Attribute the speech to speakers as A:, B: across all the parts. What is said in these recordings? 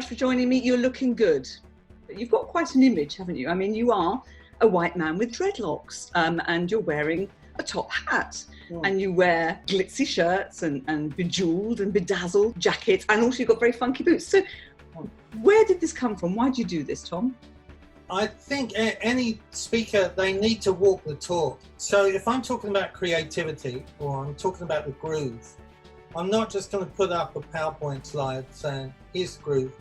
A: much for joining me. You're looking good. You've got quite an image, haven't you? I mean, you are a white man with dreadlocks, and you're wearing a top hat, and you wear glitzy shirts and bejeweled and bedazzled jackets, and also you've got very funky boots. So where did this come from? Why do you do this, Tom?
B: I think any speaker, they need to walk the talk. So if I'm talking about creativity or I'm talking about the groove, I'm not just going to put up a PowerPoint slide saying, here's the groove,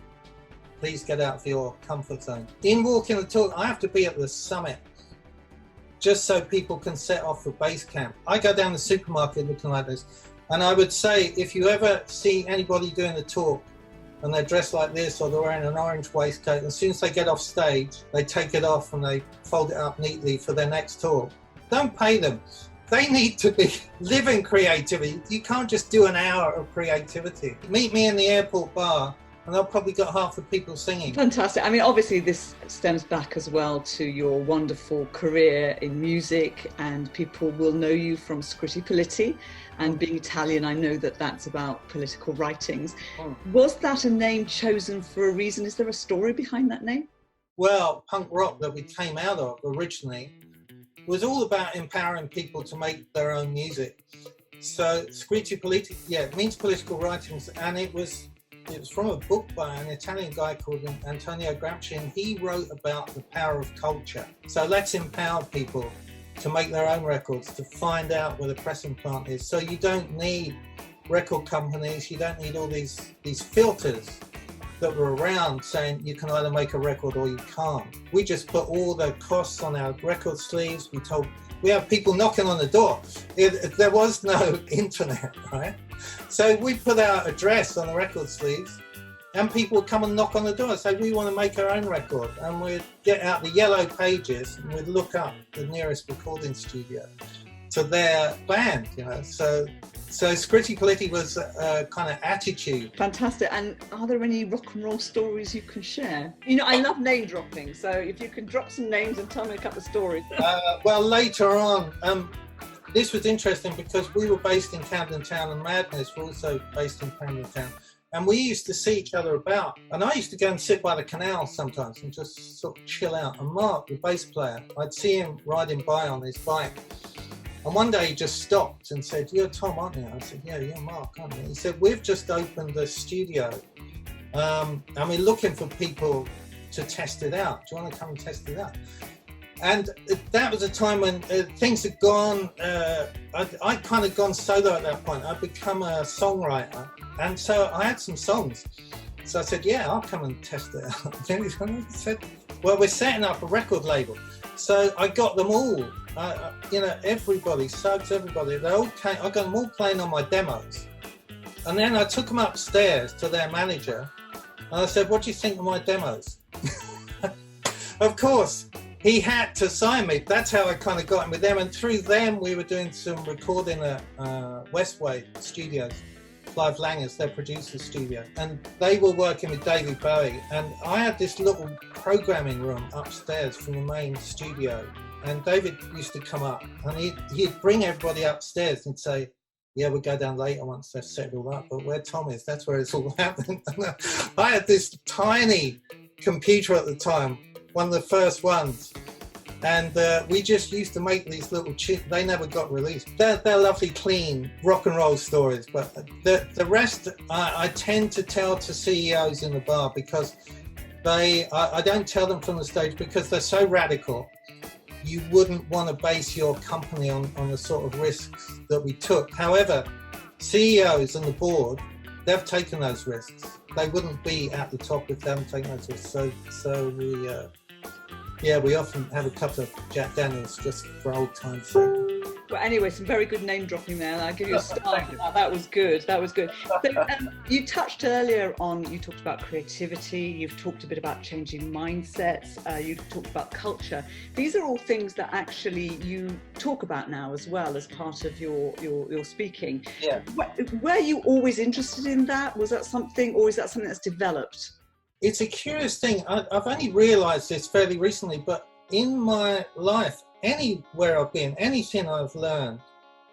B: please get out of your comfort zone. In walking the talk, I have to be at the summit, just so people can set off for base camp. I go down the supermarket looking like this, and I would say, if you ever see anybody doing a talk and they're dressed like this, or they're wearing an orange waistcoat, as soon as they get off stage, they take it off and they fold it up neatly for their next talk. Don't pay them. They need to be living creativity. You can't just do an hour of creativity. Meet me in the airport bar and I've probably got half the people singing.
A: Fantastic. I mean, obviously this stems back as well to your wonderful career in music, and people will know you from Scritti Politti, and being Italian, I know that that's about political writings. Was that a name chosen for a reason? Is there a story behind that name?
B: Well, punk rock that we came out of originally was all about empowering people to make their own music. So Scritti Politti, yeah, it means political writings, and it was from a book by an Italian guy called Antonio Gramsci, and he wrote about the power of culture. So let's empower people to make their own records, to find out where the pressing plant is. So you don't need record companies, you don't need all these filters that were around saying you can either make a record or you can't. We just put all the costs on our record sleeves. We have people knocking on the door. There was no internet, right? So we put our address on the record sleeves, and people would come and knock on the door and say, we want to make our own record. And we'd get out the yellow pages and we'd look up the nearest recording studio to their band, you know. So Scritti Politti was a kind of attitude.
A: Fantastic. And are there any rock and roll stories you can share? You know, I love name dropping, so if you can drop some names and tell me a couple of stories.
B: Well, later on, this was interesting because we were based in Camden Town, and Madness were also based in Camden Town. And we used to see each other about. And I used to go and sit by the canal sometimes and just sort of chill out. And Mark, the bass player, I'd see him riding by on his bike. And one day he just stopped and said, you're Tom, aren't you? I said, yeah, you're Mark, aren't you? He said, we've just opened a studio and we're looking for people to test it out. Do you want to come and test it out? And that was a time when things had gone, I'd kind of gone solo at that point. I'd become a songwriter. And so I had some songs. So I said, yeah, I'll come and test it out. Then he said, well, we're setting up a record label. So I got them all. You know, everybody, Suggs, everybody, they all came. I got them all playing on my demos. And then I took them upstairs to their manager and I said, what do you think of my demos? Of course, he had to sign me. That's how I kind of got in with them. And through them, we were doing some recording at Westway Studios, Clive Langer's, their producer studio. And they were working with David Bowie. And I had this little programming room upstairs from the main studio. And David used to come up and he'd bring everybody upstairs and say, yeah, we'll go down later once they've set it all up, but where Tom is, that's where it's all happening. I had this tiny computer at the time, one of the first ones, and we just used to make these little they never got released. They're lovely, clean rock and roll stories, but the rest I tend to tell to CEOs in the bar because I don't tell them from the stage because they're so radical. You wouldn't want to base your company on the sort of risks that we took. However, CEOs and the board, they've taken those risks. They wouldn't be at the top if they haven't taken those risks. So we often have a couple of Jack Daniels just for old time's sake.
A: Well, anyway, some very good name dropping there. I'll give you a star. That was good. That was good. So, you touched earlier on, you talked about creativity, you've talked a bit about changing mindsets, you've talked about culture. These are all things that actually you talk about now as well as part of your speaking.
B: Yeah.
A: Were you always interested in that? Was that something, or is that something that's developed?
B: It's a curious thing. I've only realised this fairly recently, but in my life, anywhere I've been, anything I've learned,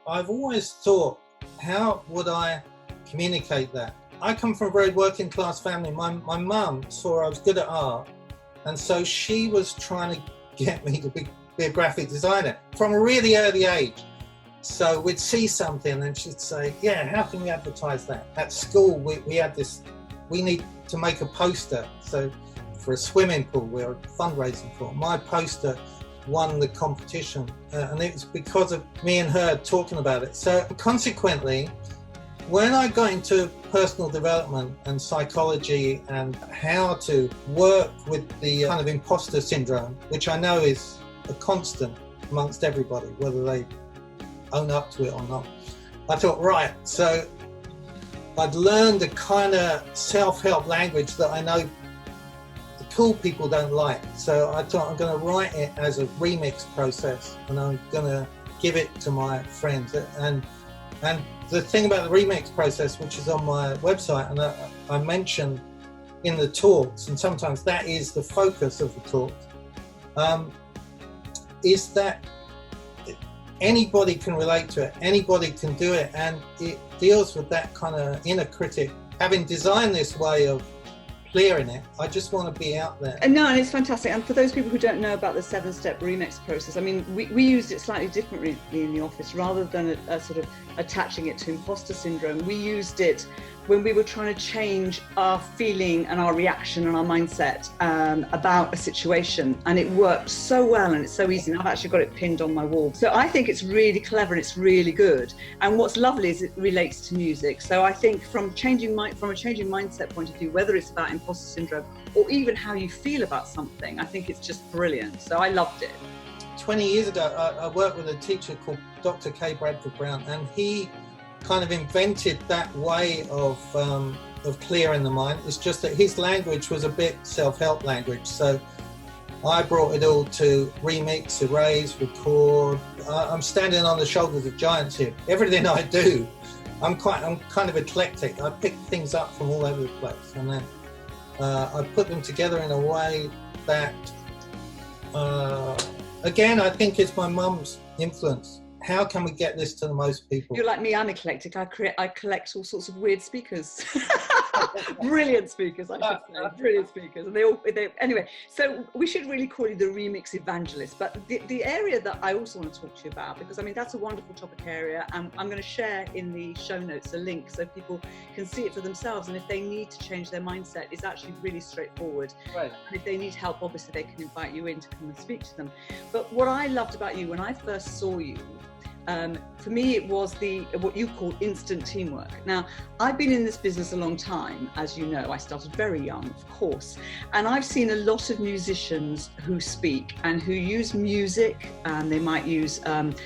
B: I've always thought, how would I communicate that? I come from a very working class family. My mum saw I was good at art, and so she was trying to get me to be a graphic designer from a really early age. So we'd see something and she'd say, yeah, how can we advertise that? At school, we had this, we need to make a poster. So for a swimming pool we were fundraising for, my poster won the competition. And it was because of me and her talking about it. So consequently, when I got into personal development and psychology and how to work with the kind of imposter syndrome, which I know is a constant amongst everybody, whether they own up to it or not, I thought, right, so I'd learned a kind of self-help language that I know the cool people don't like. So I thought I'm going to write it as a remix process and I'm going to give it to my friends. And the thing about the remix process, which is on my website, and I mention in the talks, and sometimes that is the focus of the talks, is that anybody can relate to it, anybody can do it, and it deals with that kind of inner critic. Having designed this way of clearing it, I just want to be out there.
A: And no, and it's fantastic. And for those people who don't know about the 7-step remix process, I mean, we used it slightly differently in the office. Rather than a sort of attaching it to imposter syndrome, we used it when we were trying to change our feeling and our reaction and our mindset about a situation, and it worked so well and it's so easy, and I've actually got it pinned on my wall. So I think it's really clever and it's really good, and what's lovely is it relates to music. So I think from a changing mindset point of view, whether it's about imposter syndrome or even how you feel about something, I think it's just brilliant. So I loved it.
B: 20 years ago I worked with a teacher called Dr. K. Bradford Brown, and he kind of invented that way of clearing the mind. It's just that his language was a bit self-help language, so I brought it all to remix, erase, record. I'm standing on the shoulders of giants here. Everything I do, I'm kind of eclectic. I pick things up from all over the place, and then I put them together in a way that again, I think it's my mum's influence. How can we get this to the most people?
A: You're like me, I'm eclectic. I collect all sorts of weird speakers. Brilliant speakers, I should say. Brilliant speakers. And anyway, so we should really call you the remix evangelist. But the area that I also want to talk to you about, because I mean, that's a wonderful topic area. And I'm going to share in the show notes a link so people can see it for themselves. And if they need to change their mindset, it's actually really straightforward.
B: Right. And
A: if they need help, obviously they can invite you in to come and speak to them. But what I loved about you when I first saw you, for me, it was what you call instant teamwork. Now, I've been in this business a long time, as you know. I started very young, of course, and I've seen a lot of musicians who speak and who use music, and they might use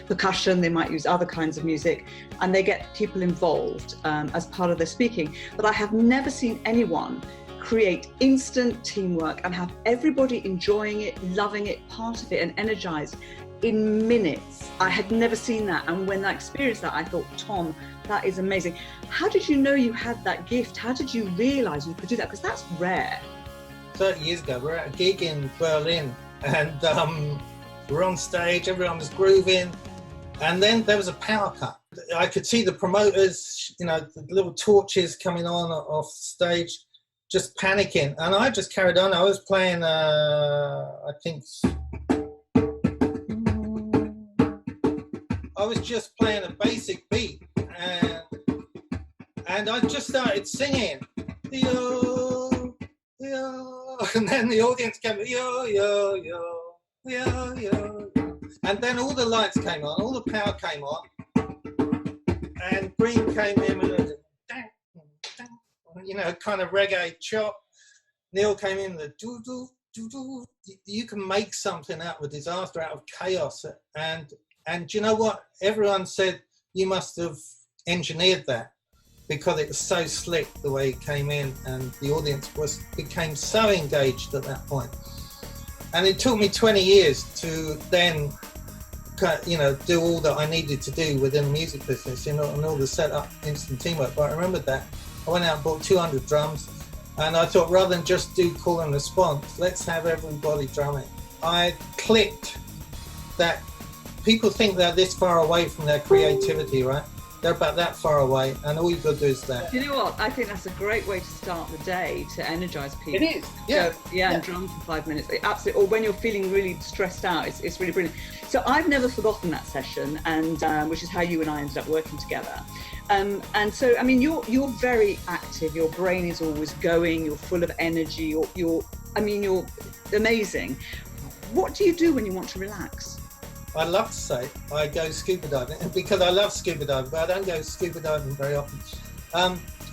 A: percussion, they might use other kinds of music, and they get people involved as part of their speaking. But I have never seen anyone create instant teamwork and have everybody enjoying it, loving it, part of it, and energized in minutes. I had never seen that, and when I experienced that, I thought, Tom, that is amazing. How did you know you had that gift? How did you realize you could do that? Because that's rare.
B: 30 years ago, we were at a gig in Berlin, and we were on stage, everyone was grooving, and then there was a power cut. I could see the promoters, the little torches coming on off stage, just panicking, and I just carried on. I was playing, I was just playing a basic beat, and I just started singing, yo, yo, and then the audience came, yo, yo, yo, yo, yo, and then all the lights came on, all the power came on, and Green came in with a dang, dang, kind of reggae chop. Neil came in with a doo-doo, doo-doo. You can make something out of a disaster, out of chaos, and you know what? Everyone said you must have engineered that because it was so slick the way it came in, and the audience became so engaged at that point. And it took me 20 years to then, do all that I needed to do within the music business, and all the setup, instant teamwork. But I remembered that. I went out and bought 200 drums, and I thought, rather than just do call and response, let's have everybody drumming. I clicked that. People think they're this far away from their creativity, right? They're about that far away, and all you've got to do is that.
A: You know what? I think that's a great way to start the day to energize people.
B: It is, yeah.
A: So, and drum for 5 minutes. Absolutely. Or when you're feeling really stressed out, it's really brilliant. So I've never forgotten that session, and which is how you and I ended up working together. And so, I mean, you're very active. Your brain is always going. You're full of energy. You're amazing. What do you do when you want to relax?
B: I love to say I go scuba diving, because I love scuba diving, but I don't go scuba diving very often.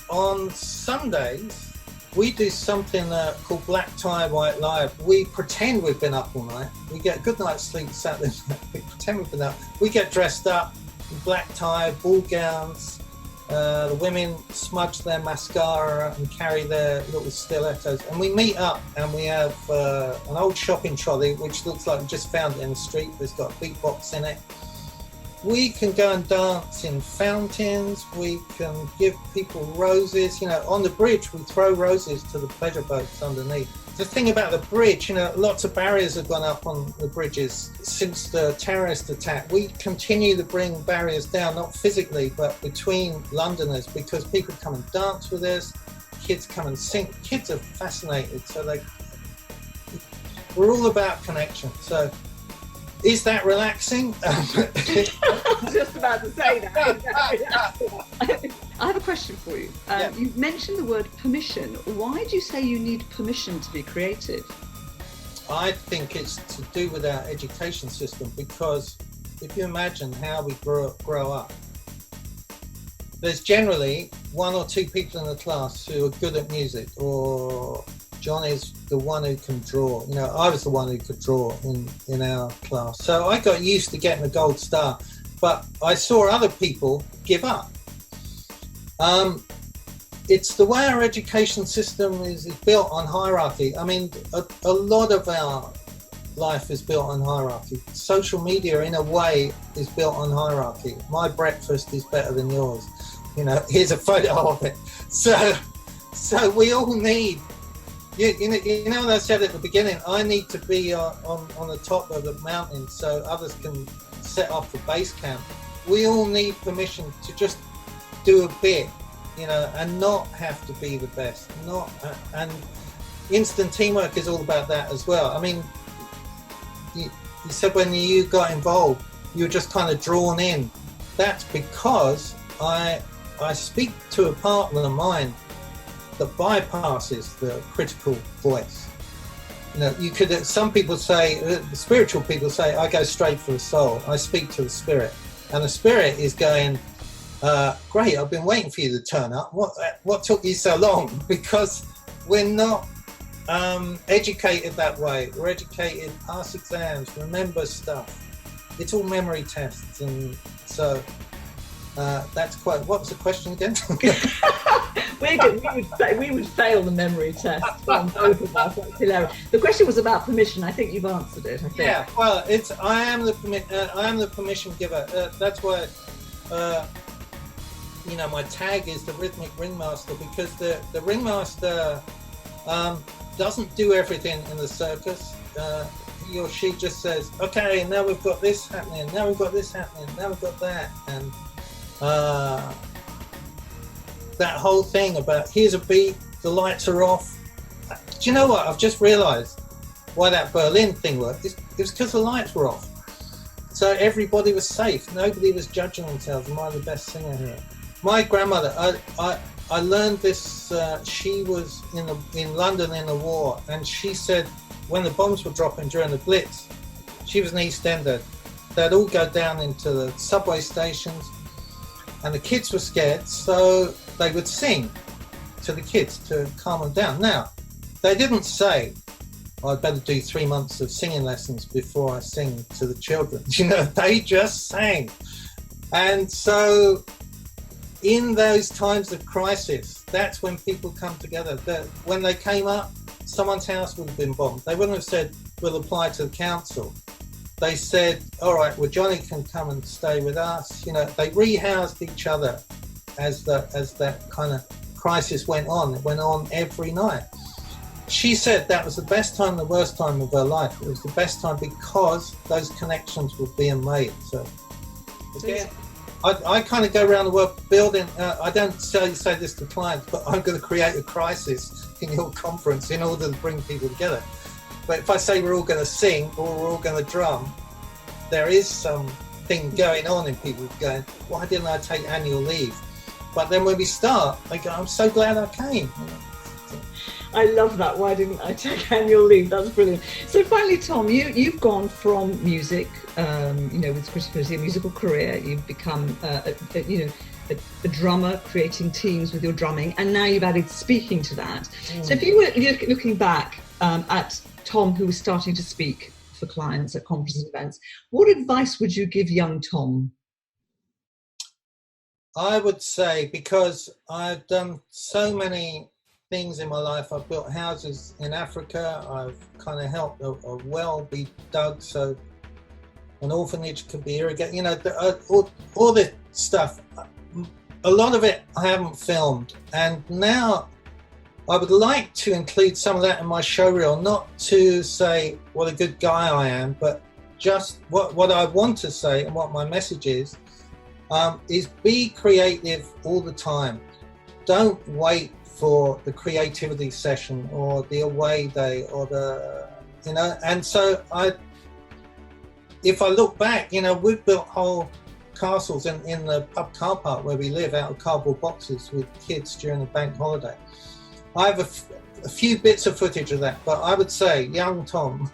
B: On Sundays, we do something called Black Tie, White Lie. We pretend we've been up all night. We get a good night's sleep Saturday night. We pretend we've been up. We get dressed up in black tie, ball gowns. The women smudge their mascara and carry their little stilettos, and we meet up and we have an old shopping trolley which looks like we just found it in the street. It's got a beatbox in it. We can go and dance in fountains. We can give people roses. You know, on the bridge we throw roses to the pleasure boats underneath. The thing about the bridge, you know, lots of barriers have gone up on the bridges since the terrorist attack. We continue to bring barriers down, not physically, but between Londoners, because people come and dance with us, kids come and sing. Kids are fascinated, so we're all about connection. So, is that relaxing?
A: I was just about to say that. I have a question for you. You mentioned the word permission. Why do you say you need permission to be creative?
B: I think it's to do with our education system, because if you imagine how we grow up, there's generally 1 or 2 people in the class who are good at music, or John is the one who can draw. You know, I was the one who could draw in our class. So I got used to getting a gold star, but I saw other people give up. It's the way our education system is built on hierarchy. I mean, a lot of our life is built on hierarchy. Social media, in a way, is built on hierarchy. My breakfast is better than yours. You know, here's a photo of it. So we all need, you know what I said at the beginning, I need to be on the top of the mountain so others can set off the base camp. We all need permission to just do a bit, you know, and not have to be the best. And instant teamwork is all about that as well. I mean, you said when you got involved, you were just kind of drawn in. That's because I speak to a partner of mine that bypasses the critical voice. You know, you could, some people say, spiritual people say, I go straight for the soul. I speak to the spirit. And the spirit is going, great, I've been waiting for you to turn up. What took you so long? Because we're not educated that way. We're educated, pass exams, remember stuff. It's all memory tests. And so that's quite, what was the question again?
A: We would fail the memory test on both of us. That's hilarious. The question was about permission. I think you've answered it. I think.
B: Yeah, well, I am the permission giver. That's why, you know, my tag is the rhythmic ringmaster, because the ringmaster doesn't do everything in the circus. He or she just says, okay, now we've got this happening, now we've got this happening, now we've got that, and that whole thing about here's a beat, the lights are off. Do you know what? I've just realised why that Berlin thing worked. It was because the lights were off. So everybody was safe. Nobody was judging themselves. Am I the best singer here? My grandmother, I learned this, she was in London in the war, and she said when the bombs were dropping during the Blitz, she was an East Ender. They'd all go down into the subway stations, and the kids were scared, so they would sing to the kids to calm them down. Now, they didn't say, I'd better do 3 months of singing lessons before I sing to the children. You know, they just sang. And so in those times of crisis, that's when people come together. When they came up, someone's house would have been bombed. They wouldn't have said, we'll apply to the council. They said, all right, well, Johnny can come and stay with us. You know, they rehoused each other as that kind of crisis went on. It went on every night. She said that was the best time, the worst time of her life. It was the best time because those connections were being made. So again, I kind of go around the world building. I don't say this to clients, but I'm going to create a crisis in your conference in order to bring people together. But if I say we're all going to sing or we're all going to drum, there is something going on in people going, why didn't I take annual leave? But then when we start, they go, I'm so glad I came.
A: I love that. Why didn't I take annual leave? That's brilliant. So finally, Tom, you've gone from music, with Scritti Politti, a musical career. You've become, a drummer, creating teams with your drumming, and now you've added speaking to that. So if you were looking back at Tom, who was starting to speak for clients at conferences and events, what advice would you give young Tom?
B: I would say, because I've done so many things in my life. I've built houses in Africa. I've kind of helped a well be dug so an orphanage could be irrigated. All this stuff. A lot of it I haven't filmed, and now I would like to include some of that in my show reel, not to say what a good guy I am, but just what I want to say and what my message is be creative all the time. Don't wait for the creativity session or the away day or and so if I look back, we've built whole castles in the pub car park where we live out of cardboard boxes with kids during the bank holiday. I have a few bits of footage of that, but I would say young Tom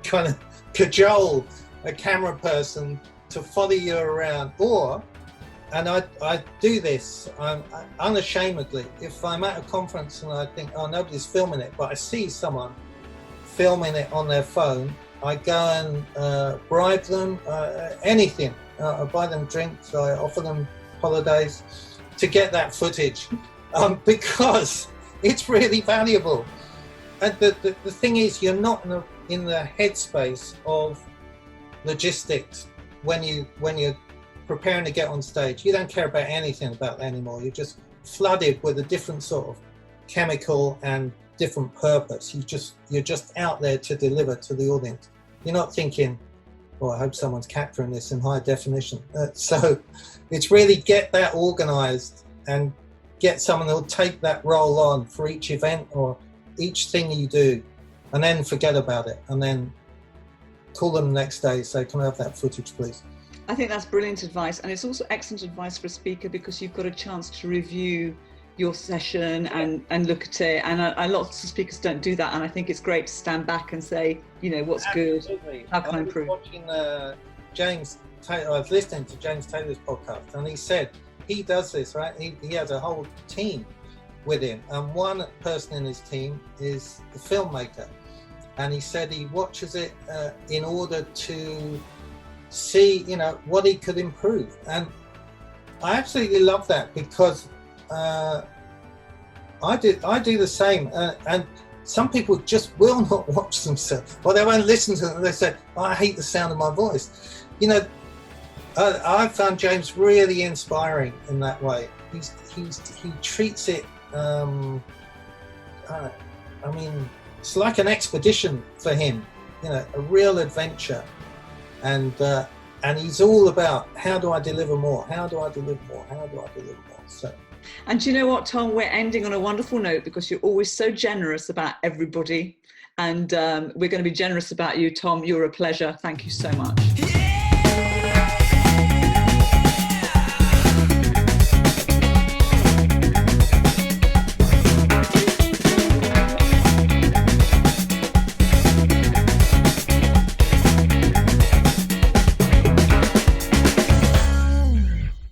B: kind of cajole a camera person to follow you around, and I do this unashamedly. If I'm at a conference and I think, oh, nobody's filming it, but I see someone filming it on their phone, I go and bribe them, anything. I buy them drinks, I offer them holidays to get that footage, because it's really valuable. And the thing is, you're not in the headspace of logistics when you're preparing to get on stage. You don't care about anything about that anymore. You're just flooded with a different sort of chemical and different purpose. You're just out there to deliver to the audience. You're not thinking, well, I hope someone's capturing this in high definition. So it's really get that organized and get someone who'll take that role on for each event or each thing you do, and then forget about it, and then call them the next day, say, can I have that footage, please?
A: I think that's brilliant advice, and it's also excellent advice for a speaker, because you've got a chance to review your session and look at it, and lots of speakers don't do that, and I think it's great to stand back and say, what's
B: Absolutely.
A: Good, how can I improve?
B: I was watching James Taylor, I was listening to James Taylor's podcast, and he said he does this, right? He has a whole team with him, and one person in his team is the filmmaker, and he said he watches it in order to see, what he could improve. And I absolutely love that, because I do the same, and some people just will not watch themselves, or they won't listen to them. They say, oh, I hate the sound of my voice. I found James really inspiring in that way. He treats it, it's like an expedition for him, a real adventure. And he's all about, how do I deliver more? How do I deliver more? How do I deliver more? So.
A: And do you know what, Tom? We're ending on a wonderful note, because you're always so generous about everybody. And we're going to be generous about you, Tom. You're a pleasure. Thank you so much.